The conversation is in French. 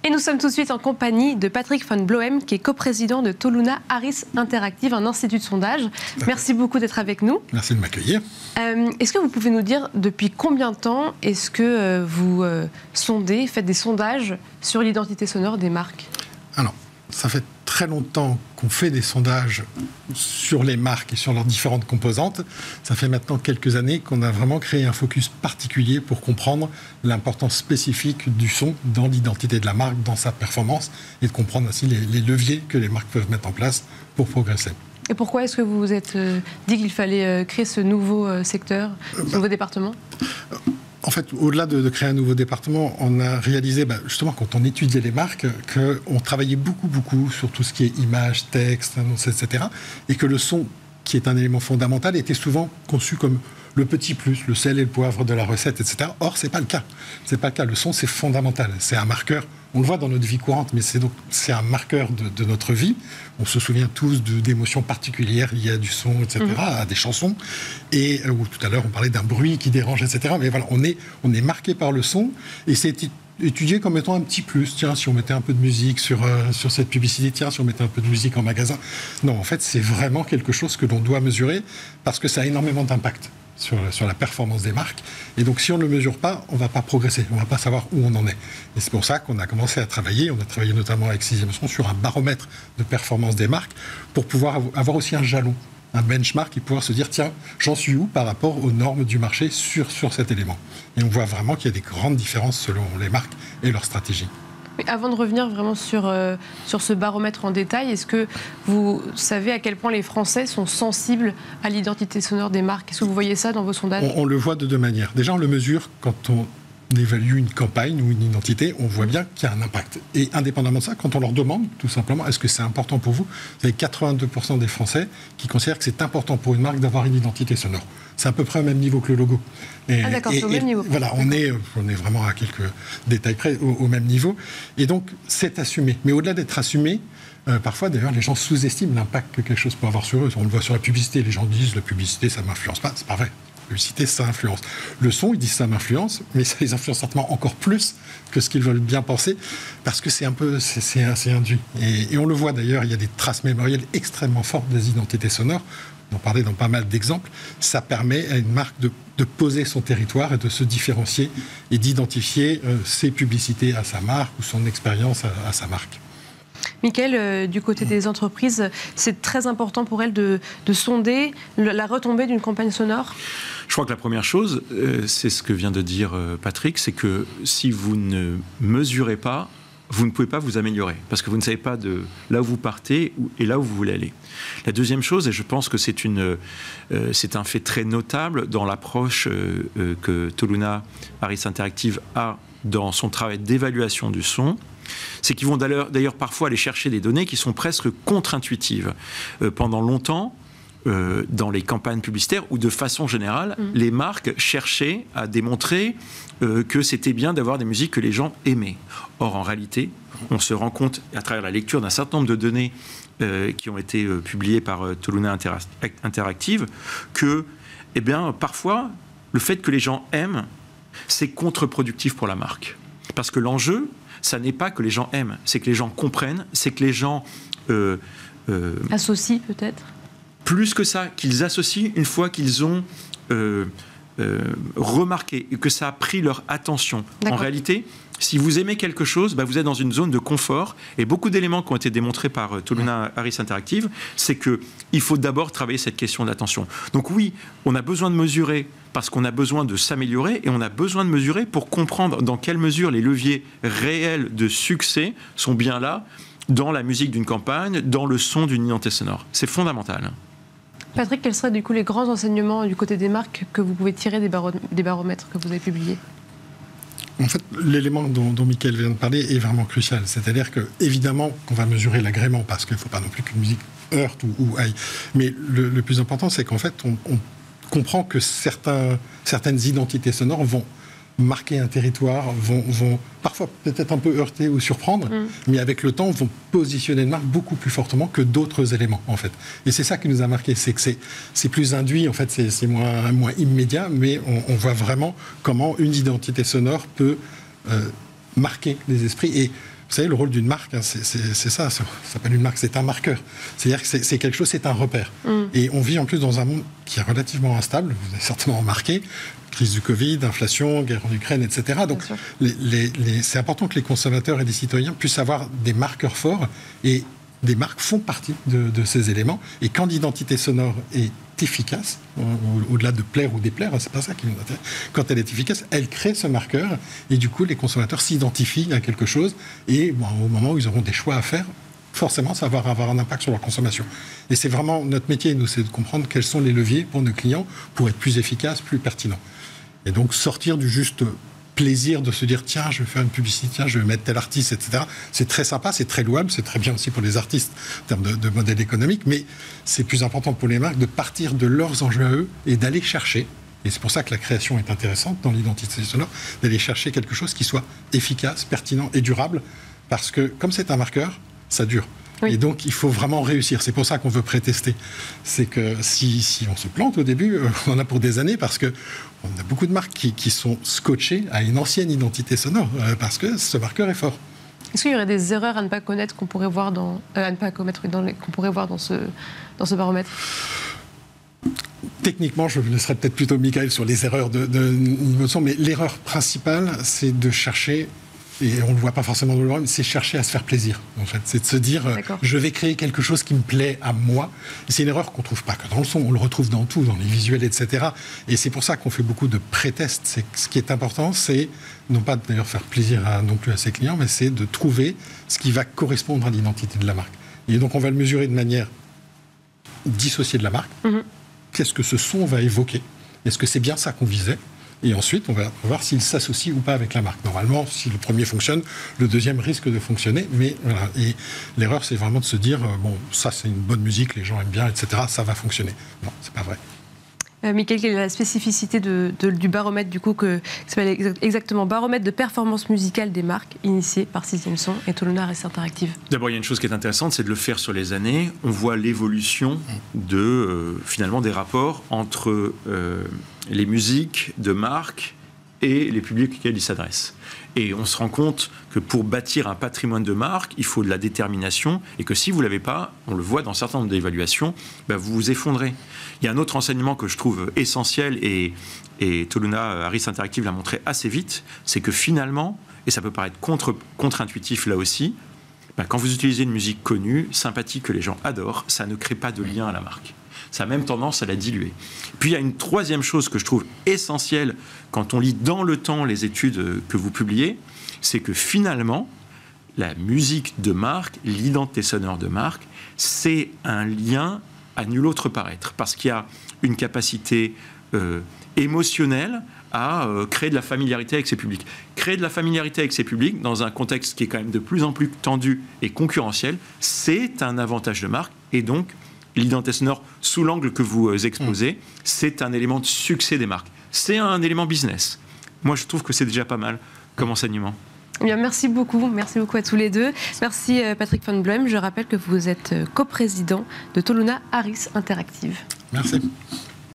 Et nous sommes tout de suite en compagnie de Patrick van Bloem, qui est coprésident de Toluna Harris Interactive, un institut de sondage. Merci beaucoup d'être avec nous. Merci de m'accueillir. Est-ce que vous pouvez nous dire depuis combien de temps est-ce que vous sondez, faites des sondages sur l'identité sonore des marques? Alors, ça fait très longtemps qu'on fait des sondages sur les marques et sur leurs différentes composantes. Ça fait maintenant quelques années qu'on a vraiment créé un focus particulier pour comprendre l'importance spécifique du son dans l'identité de la marque, dans sa performance, et de comprendre aussi les leviers que les marques peuvent mettre en place pour progresser. Et pourquoi est-ce que vous vous êtes dit qu'il fallait créer ce nouveau secteur, ce nouveau département ? En fait, au-delà de créer un nouveau département, on a réalisé, justement, quand on étudiait les marques, qu'on travaillait beaucoup sur tout ce qui est image, texte, annonce, etc. Et que le son, qui est un élément fondamental, était souvent conçu comme le petit plus, le sel et le poivre de la recette, etc. Or, c'est pas le cas. C'est pas le cas. Le son, c'est fondamental. C'est un marqueur. On le voit dans notre vie courante, mais c'est un marqueur de notre vie. On se souvient tous d'émotions particulières liées à du son, etc., à des chansons. Et tout à l'heure, on parlait d'un bruit qui dérange, etc. Mais voilà, on est marqué par le son, et c'est étudié comme étant un petit plus. Tiens, si on mettait un peu de musique sur cette publicité, tiens, si on mettait un peu de musique en magasin. Non, en fait, c'est vraiment quelque chose que l'on doit mesurer, parce que ça a énormément d'impact sur la performance des marques. Et donc, si on ne le mesure pas, on ne va pas progresser, on ne va pas savoir où on en est. Et c'est pour ça qu'on a commencé à travailler. On a travaillé notamment avec 6e Son sur un baromètre de performance des marques pour pouvoir avoir aussi un jalon, un benchmark, et pouvoir se dire, tiens, j'en suis où par rapport aux normes du marché sur cet élément. Et on voit vraiment qu'il y a des grandes différences selon les marques et leur stratégie. Mais avant de revenir vraiment sur ce baromètre en détail, est-ce que vous savez à quel point les Français sont sensibles à l'identité sonore des marques? Est-ce que vous voyez ça dans vos sondages? On le voit de deux manières. Déjà, on le mesure quand on évalue une campagne ou une identité, on voit bien qu'il y a un impact. Et indépendamment de ça, quand on leur demande, tout simplement, est-ce que c'est important pour vous? Vous avez 82% des Français qui considèrent que c'est important pour une marque d'avoir une identité sonore. C'est à peu près au même niveau que le logo. D'accord, c'est au même niveau. Voilà, on est vraiment à quelques détails près au même niveau. Et donc, c'est assumé. Mais au-delà d'être assumé, parfois, d'ailleurs, les gens sous-estiment l'impact que quelque chose peut avoir sur eux. On le voit sur la publicité. Les gens disent, la publicité, ça ne m'influence pas. C'est pas vrai. La publicité, ça influence. Le son, ils disent, ça m'influence, mais ça les influence certainement encore plus que ce qu'ils veulent bien penser, parce que c'est induit. Et on le voit d'ailleurs, il y a des traces mémorielles extrêmement fortes des identités sonores. On en parlait dans pas mal d'exemples. Ça permet à une marque de poser son territoire et de se différencier et d'identifier ses publicités à sa marque ou son expérience à sa marque. Mickaël, du côté des entreprises, c'est très important pour elles de sonder la retombée d'une campagne sonore? Je crois que la première chose, c'est ce que vient de dire Patrick, c'est que si vous ne mesurez pas, vous ne pouvez pas vous améliorer, parce que vous ne savez pas de là où vous partez et là où vous voulez aller. La deuxième chose, et je pense que c'est un fait très notable dans l'approche que Toluna Harris Interactive a dans son travail d'évaluation du son, c'est qu'ils vont d'ailleurs parfois aller chercher des données qui sont presque contre-intuitives. Pendant longtemps, dans les campagnes publicitaires ou de façon générale, les marques cherchaient à démontrer que c'était bien d'avoir des musiques que les gens aimaient. Or, en réalité, on se rend compte, à travers la lecture d'un certain nombre de données qui ont été publiées par Toluna Interactive, que, parfois, le fait que les gens aiment, c'est contre-productif pour la marque. Parce que l'enjeu, ça n'est pas que les gens aiment, c'est que les gens comprennent, c'est que les gens... associent peut-être? Plus que ça, qu'ils associent une fois qu'ils ont remarqué et que ça a pris leur attention. En réalité, si vous aimez quelque chose, vous êtes dans une zone de confort. Et beaucoup d'éléments qui ont été démontrés par Toluna Harris Interactive, c'est qu'il faut d'abord travailler cette question d'attention. Donc oui, on a besoin de mesurer parce qu'on a besoin de s'améliorer, et on a besoin de mesurer pour comprendre dans quelle mesure les leviers réels de succès sont bien là dans la musique d'une campagne, dans le son d'une identité sonore. C'est fondamental. Patrick, quels seraient du coup les grands enseignements du côté des marques que vous pouvez tirer des baromètres que vous avez publiés? En fait, l'élément dont Mickaël vient de parler est vraiment crucial. C'est-à-dire qu'évidemment, qu'on va mesurer l'agrément, parce qu'il ne faut pas non plus qu'une musique heurte ou aille. Mais le plus important, c'est qu'en fait, on comprend que certaines identités sonores vont marquer un territoire, vont parfois peut-être un peu heurter ou surprendre, mais avec le temps, vont positionner une marque beaucoup plus fortement que d'autres éléments, en fait. Et c'est ça qui nous a marqué, c'est que c'est plus induit, en fait, c'est moins immédiat, mais on voit vraiment comment une identité sonore peut marquer les esprits. Et Vous savez, le rôle d'une marque, c'est ça s'appelle une marque, c'est un marqueur. C'est-à-dire que c'est quelque chose, c'est un repère. Et on vit en plus dans un monde qui est relativement instable, vous avez certainement remarqué, crise du Covid, inflation, guerre en Ukraine, etc. Donc c'est important que les consommateurs et les citoyens puissent avoir des marqueurs forts, et des marques font partie de ces éléments. Et quand l'identité sonore est efficace, au-delà de plaire ou déplaire, c'est pas ça qui nous intéresse. Quand elle est efficace, elle crée ce marqueur, et du coup, les consommateurs s'identifient à quelque chose, et au moment où ils auront des choix à faire, forcément, ça va avoir un impact sur leur consommation. Et c'est vraiment notre métier, nous, c'est de comprendre quels sont les leviers pour nos clients pour être plus efficaces, plus pertinents. Et donc, sortir du juste plaisir de se dire tiens, je vais faire une publicité, tiens, je vais mettre tel artiste, etc. C'est très sympa, c'est très louable, c'est très bien aussi pour les artistes en termes de modèle économique, mais c'est plus important pour les marques de partir de leurs enjeux à eux et d'aller chercher, et c'est pour ça que la création est intéressante dans l'identité sonore, d'aller chercher quelque chose qui soit efficace, pertinent et durable, parce que comme c'est un marqueur, ça dure. Oui. Et donc, il faut vraiment réussir. C'est pour ça qu'on veut pré-tester. C'est que si on se plante au début, on en a pour des années, parce qu'on a beaucoup de marques qui sont scotchées à une ancienne identité sonore, parce que ce marqueur est fort. Est-ce qu'il y aurait des erreurs à ne pas connaître qu'on pourrait voir qu'on pourrait voir dans ce baromètre ? Techniquement, je laisserai peut-être plutôt Michael sur les erreurs de niveau de son, mais l'erreur principale, c'est de chercher, et on ne le voit pas forcément dans le baromètre, c'est chercher à se faire plaisir, en fait. C'est de se dire, je vais créer quelque chose qui me plaît à moi. Et c'est une erreur qu'on ne trouve pas que dans le son, on le retrouve dans tout, dans les visuels, etc. Et c'est pour ça qu'on fait beaucoup de pré-tests. Ce qui est important, c'est non pas d'ailleurs faire plaisir non plus à ses clients, mais c'est de trouver ce qui va correspondre à l'identité de la marque. Et donc, on va le mesurer de manière dissociée de la marque. Qu'est-ce que ce son va évoquer ? Est-ce que c'est bien ça qu'on visait ? Et ensuite, on va voir s'il s'associe ou pas avec la marque. Normalement, si le premier fonctionne, le deuxième risque de fonctionner. Mais voilà. Et l'erreur, c'est vraiment de se dire, bon, ça c'est une bonne musique, les gens aiment bien, etc. Ça va fonctionner. Non, c'est pas vrai. Michael, quelle est la spécificité du baromètre, du coup, qui s'appelle exactement baromètre de performance musicale des marques, initié par 6e Son et Toluna Harris Interactive ? D'abord, il y a une chose qui est intéressante, c'est de le faire sur les années. On voit l'évolution finalement des rapports entre les musiques de marques et les publics auxquels ils s'adressent. Et on se rend compte que pour bâtir un patrimoine de marque, il faut de la détermination, et que si vous ne l'avez pas, on le voit dans un certain nombre d'évaluations, vous vous effondrez. Il y a un autre enseignement que je trouve essentiel, et Toluna Harris Interactive l'a montré assez vite, c'est que finalement, et ça peut paraître contre-intuitif là aussi, quand vous utilisez une musique connue, sympathique, que les gens adorent, ça ne crée pas de lien à la marque. Ça a même tendance à la diluer. Puis il y a une troisième chose que je trouve essentielle quand on lit dans le temps les études que vous publiez, c'est que finalement, la musique de marque, l'identité sonore de marque, c'est un lien à nul autre paraître, parce qu'il y a une capacité émotionnelle à créer de la familiarité avec ses publics. Créer de la familiarité avec ses publics dans un contexte qui est quand même de plus en plus tendu et concurrentiel, c'est un avantage de marque, et donc l'identité sonore, sous l'angle que vous exposez, c'est un élément de succès des marques. C'est un élément business. Moi, je trouve que c'est déjà pas mal comme enseignement. Eh bien, merci beaucoup à tous les deux. Merci Patrick Van Bloem. Je rappelle que vous êtes coprésident de Toluna Harris Interactive. Merci.